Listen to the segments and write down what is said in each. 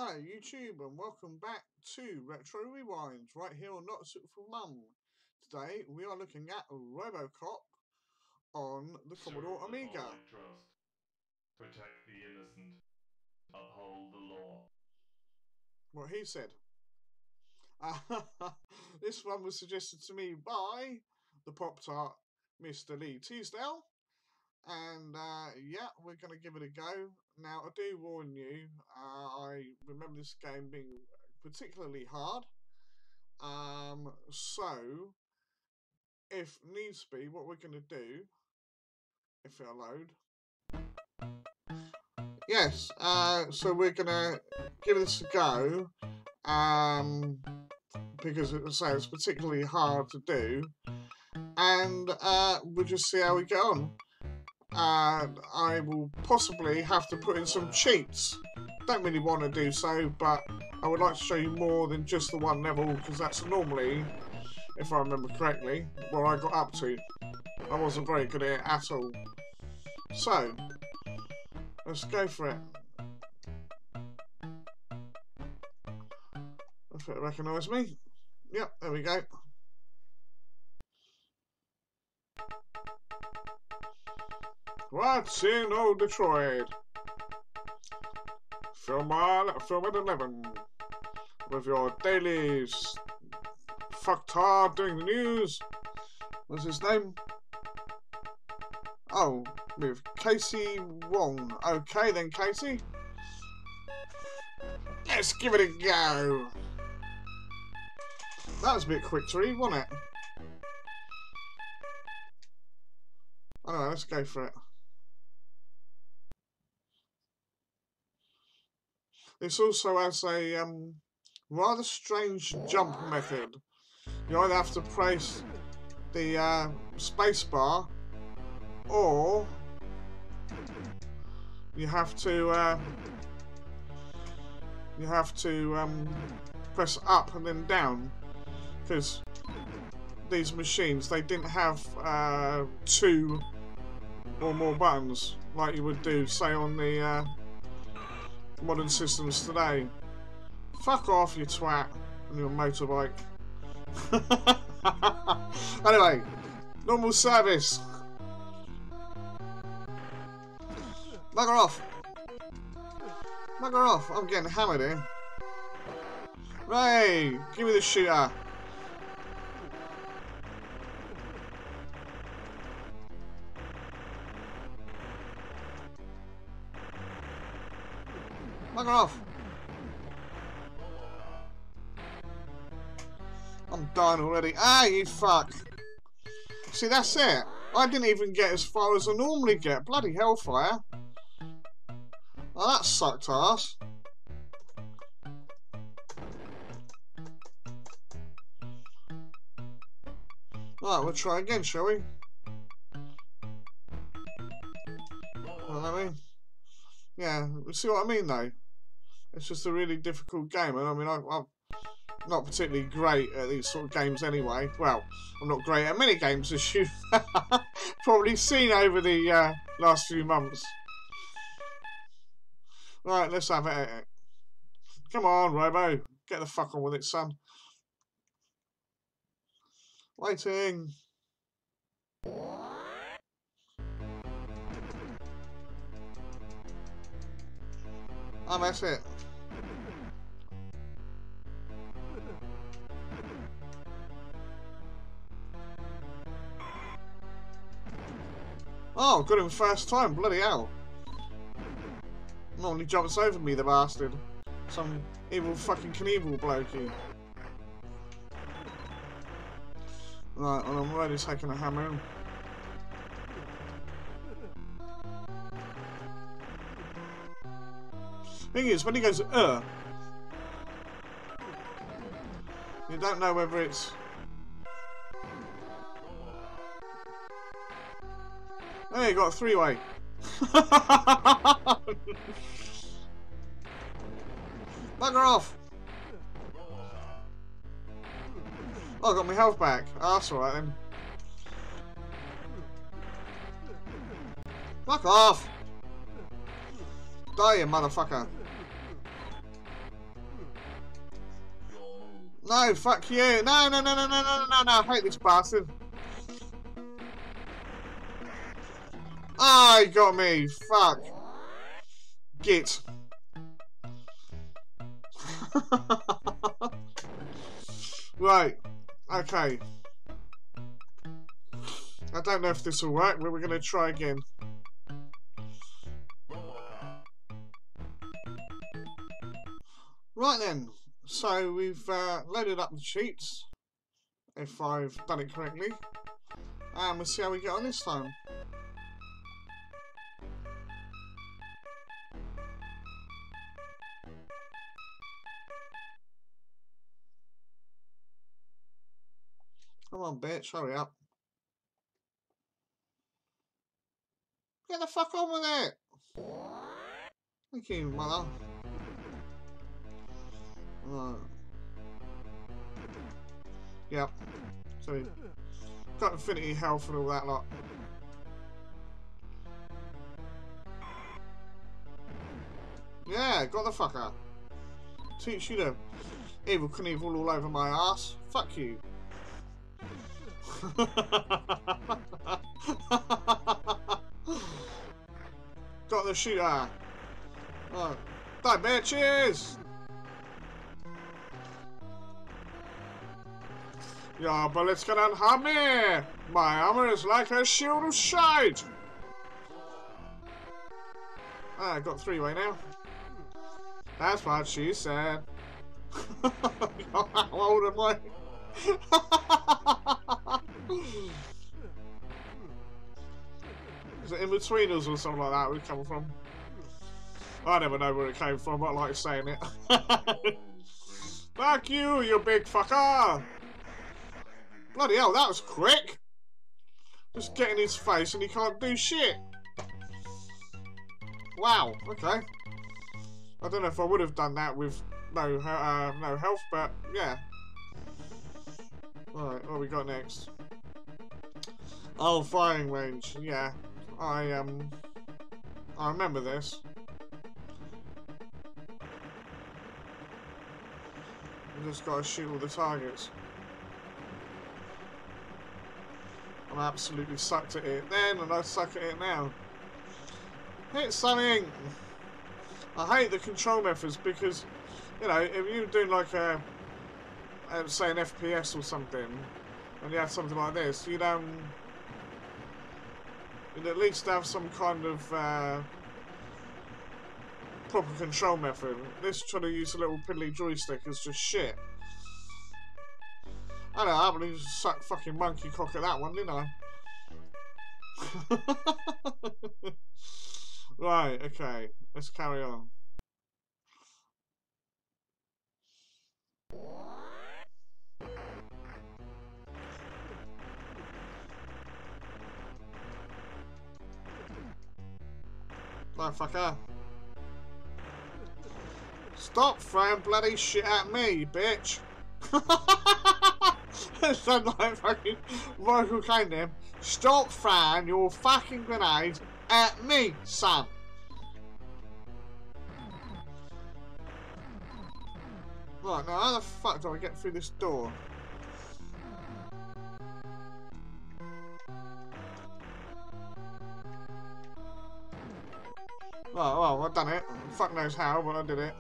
Hi YouTube and welcome back to Retro Rewinds right here on Not Suitable for Mum. Today we are looking at Robocop on the Commodore Amiga. Trust. Protect the innocent. Uphold the law. What he said. This one was suggested to me by the Pop-Tart Mr. Lee Teasdale. And yeah, we're going to give it a go. Now, I do warn you, I remember this game being particularly hard. So, if needs be, what we're going to do, if it'll load. Yes, so we're going to give this a go. Because as I say, it's particularly hard to do. And we'll just see how we get on. I will possibly have to put in some cheats. Don't really want to do so, but I would like to show you more than just the one level, because that's normally, if I remember correctly, what I got up to. I wasn't very good at it at all. So, let's go for it. If it recognises me. Yep, there we go. What's in old Detroit? Film at 11 with your daily fucktard doing the news. What's his name? Oh, with Casey Wong. Okay then, Casey. Let's give it a go. That was a bit quick to read, wasn't it? Anyway, let's go for it. This also has a rather strange jump method. You either have to press the space bar, or you have to press up and then down, because these machines, they didn't have 2 or more buttons like you would do, say, on the modern systems today. Fuck off, you twat, on your motorbike. Anyway, normal service. Bugger off. Bugger off. I'm getting hammered here. Ray, give me the shooter. Bugger off. I'm dying already. Ah, you fuck. See, that's it. I didn't even get as far as I normally get. Bloody hellfire. Oh, that sucked ass. Right, we'll try again, shall we? Well, I mean, yeah, see what I mean, though? It's just a really difficult game, and I mean, I'm not particularly great at these sort of games anyway. Well, I'm not great at many games, as you've probably seen over the last few months. Right, let's have it. Come on, Robo. Get the fuck on with it, son. Waiting. Oh, that's it. Oh, got him first time. Bloody hell. Normally jumps over me, the bastard. Some evil fucking Knievel blokey. Right, well, I'm already taking a hammer in. Thing is, when he goes, you don't know whether it's... Hey, you got a 3-way. Bugger off! Oh, I got my health back. Oh, that's alright then. Fuck off! Die, you motherfucker. No, fuck you. No, no, no, no, no, no, no, no. I hate this bastard. Ah, he got me. Fuck. Git. Right. Okay. I don't know if this will work, but we're going to try again. Right then. So we've loaded up the sheets, if I've done it correctly. And we'll see how we get on this time. Come on, bitch, hurry up. Get the fuck on with it! Thank you, mother. Right. Yep. So, got infinity health and all that lot. Yeah, got the fucker. Teach you to Evil Knievel all over my ass. Fuck you. Got the shooter. Oh. Die, bitches! Your bullets cannot harm me! My armor is like a shield of shite! Ah, I got three-way now. That's what she said. How old am I? Is it in between us or something like that we come from? I never know where it came from, but I like saying it. Fuck you, you big fucker! Bloody hell, that was quick! Just get in his face and he can't do shit. Wow, okay. I don't know if I would have done that with no health, but yeah. Right, what have we got next? Oh, firing range. Yeah, I remember this. I just got to shoot all the targets. I'm absolutely sucked at it then, and I suck at it now. Hit something. I hate the control methods because, you know, if you're doing like a say an FPS or something, and you have something like this, you'd at least have some kind of proper control method. This trying to use a little piddly joystick is just shit. I don't know, I believe suck fucking monkey cock at that one, didn't I? Right, okay, let's carry on. Motherfucker. Stop throwing bloody shit at me, bitch. It sounds like fucking Michael Caine there. Stop throwing your fucking grenade at me, son. Right, now how the fuck do I get through this door? Oh, well, I've done it. Fuck knows how, but I did it.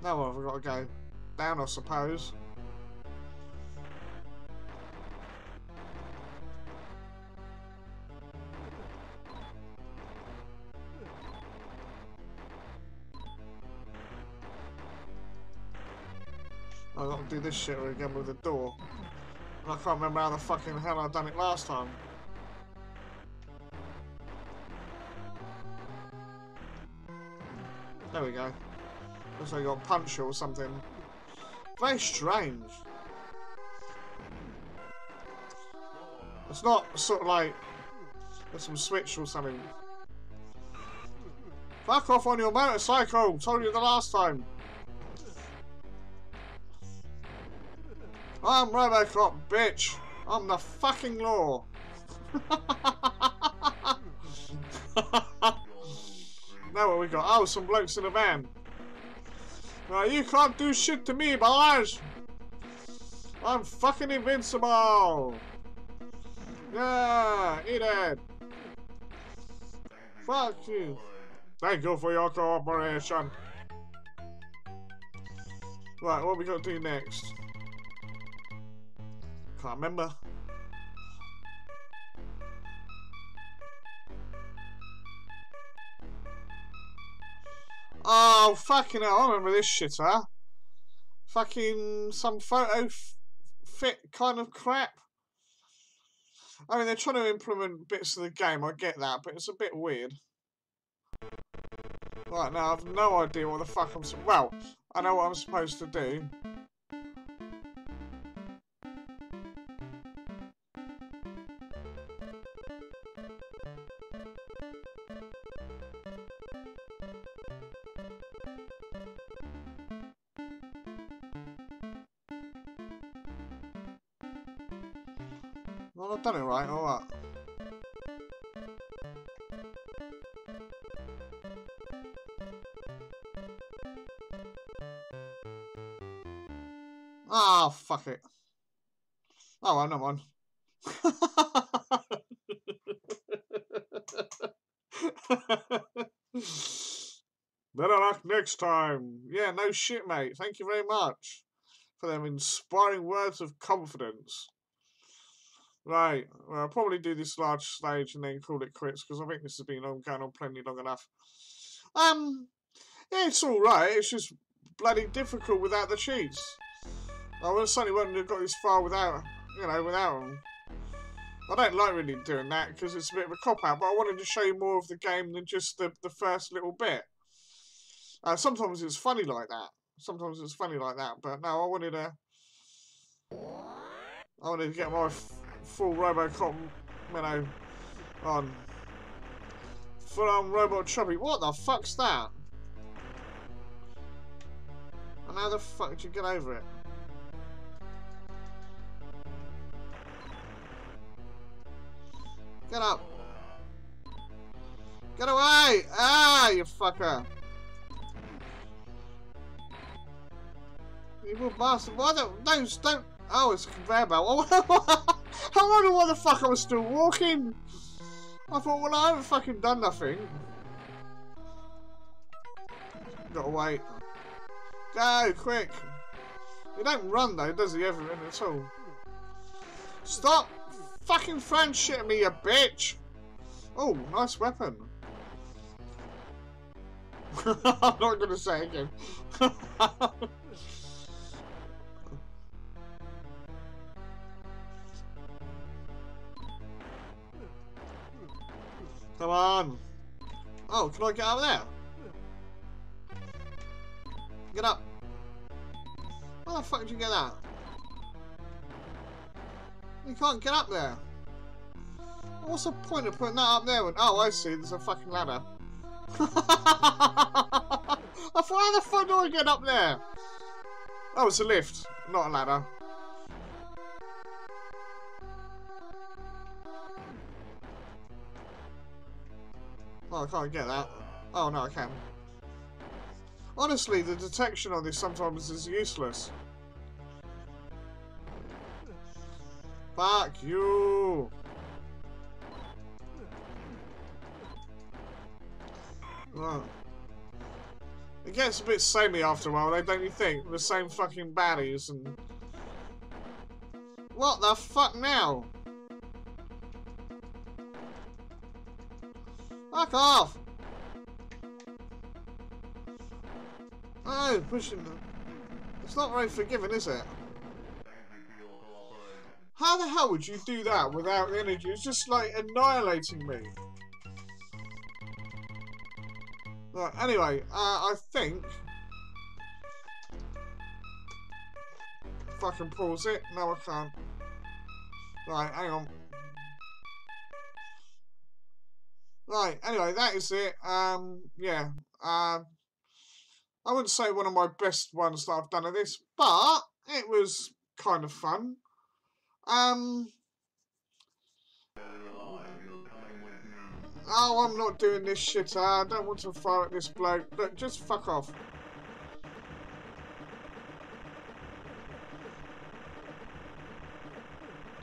Now what have I got to go? Down, I suppose. I've got to do this shit again with the door. And I can't remember how the fucking hell I done it last time. There we go. Looks like I got punched or something. Very strange. It's not sort of like there's some switch or something. Fuck off on your motorcycle! Told you the last time. I'm Robocop, bitch. I'm the fucking law. Now what we got? Oh, some blokes in a van. You can't do shit to me, boys. I'm fucking invincible. Yeah, eat it. Fuck you. Thank you for your cooperation. Right, what we got to do next? Can't remember. Oh, fucking hell, I remember this shit, huh? Fucking some photo fit kind of crap. I mean, they're trying to implement bits of the game, I get that, but it's a bit weird. Right, now I've no idea what the fuck I'm... Well, I know what I'm supposed to do. Well, I've done it right, or what? Ah, oh, fuck it. Oh, well, never mind. Better luck next time. Yeah, no shit, mate. Thank you very much for them inspiring words of confidence. Right, well, I'll probably do this large stage and then call it quits because I think this has been going on plenty long enough. Yeah, it's alright. It's just bloody difficult without the cheats. I certainly wouldn't have got this far without, you know, without them. I don't like really doing that because it's a bit of a cop-out, but I wanted to show you more of the game than just the first little bit. Sometimes it's funny like that. Sometimes it's funny like that, but no, I wanted to get my full Robocop, you know, on. Full-on robot chubby. What the fuck's that? And how the fuck did you get over it? Get up. Get away! Ah, you fucker. You bastard. Why don't... Don't... Oh, it's a conveyor belt. I wonder why the fuck I was still walking. I thought, well, I haven't fucking done nothing. Gotta wait. Go, quick. He don't run, though, does he, ever, at all? Stop fucking throwing shit at me, you bitch! Oh, nice weapon. I'm not gonna say it again. Come on. Oh, can I get out of there? Get up. How the fuck did you get that? You can't get up there. What's the point of putting that up there? Oh, I see. There's a fucking ladder. I thought, how the fuck do I get up there? Oh, it's a lift, not a ladder. Oh, I can't get that. Oh, no, I can. Honestly, the detection on this sometimes is useless. Fuck you! Oh. It gets a bit samey after a while, though, don't you think? The same fucking baddies and... What the fuck now? Fuck off! Oh, pushing them. It's not very forgiving, is it? How the hell would you do that without energy? It's just like annihilating me. Right, anyway, I think... If I can pause it. No, I can't. Right, hang on. Right, anyway, that is it. Yeah. I wouldn't say one of my best ones that I've done of this, but it was kind of fun. Oh, I'm not doing this shit. I don't want to fire at this bloke. Look, just fuck off.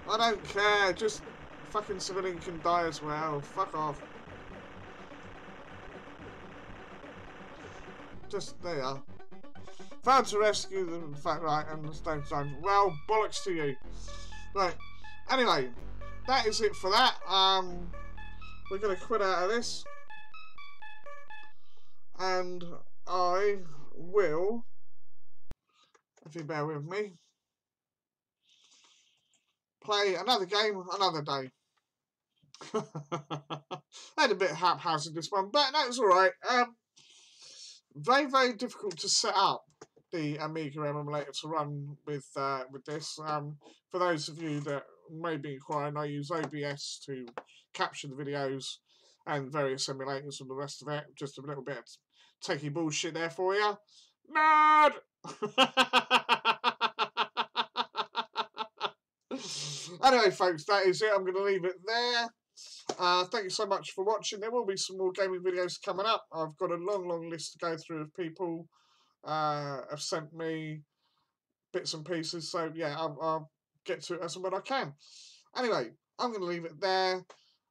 I don't care. Just fucking civilian can die as well. Fuck off. Just there. Failed to rescue them. In fact, right, and the stone zone. Well, bollocks to you. Right. Anyway, that is it for that. We're gonna quit out of this, and I will, if you bear with me, play another game another day. I had a bit haphazard this one, but that was alright. Very, very difficult to set up the Amiga emulator to run with this. For those of you that may be inquiring, I use OBS to capture the videos and various emulators and the rest of it. Just a little bit of techie bullshit there for you. Nerd! Anyway, folks, that is it. I'm going to leave it there. Thank you so much for watching. There will be some more gaming videos coming up. I've got a long, long list to go through of people have sent me bits and pieces. So, yeah, I'll get to it as and when I can. Anyway, I'm going to leave it there.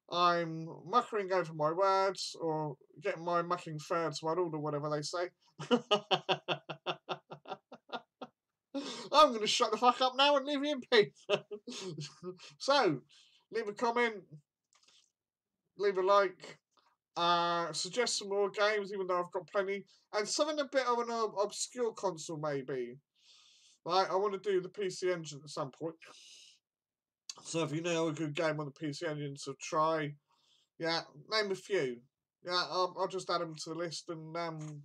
I'm muckering over my words, or getting my mucking thirds muddled, or whatever they say. I'm going to shut the fuck up now and leave you in peace. So, leave a comment, leave a like, suggest some more games, even though I've got plenty, and something a bit of an obscure console maybe. Right, I want to do the PC Engine at some point. So if you know a good game on the PC Engine to try, yeah, name a few. Yeah, I'll just add them to the list and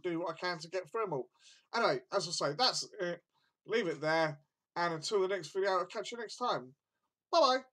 do what I can to get through them all. Anyway, as I say, that's it. Leave it there. And until the next video, I'll catch you next time. Bye-bye.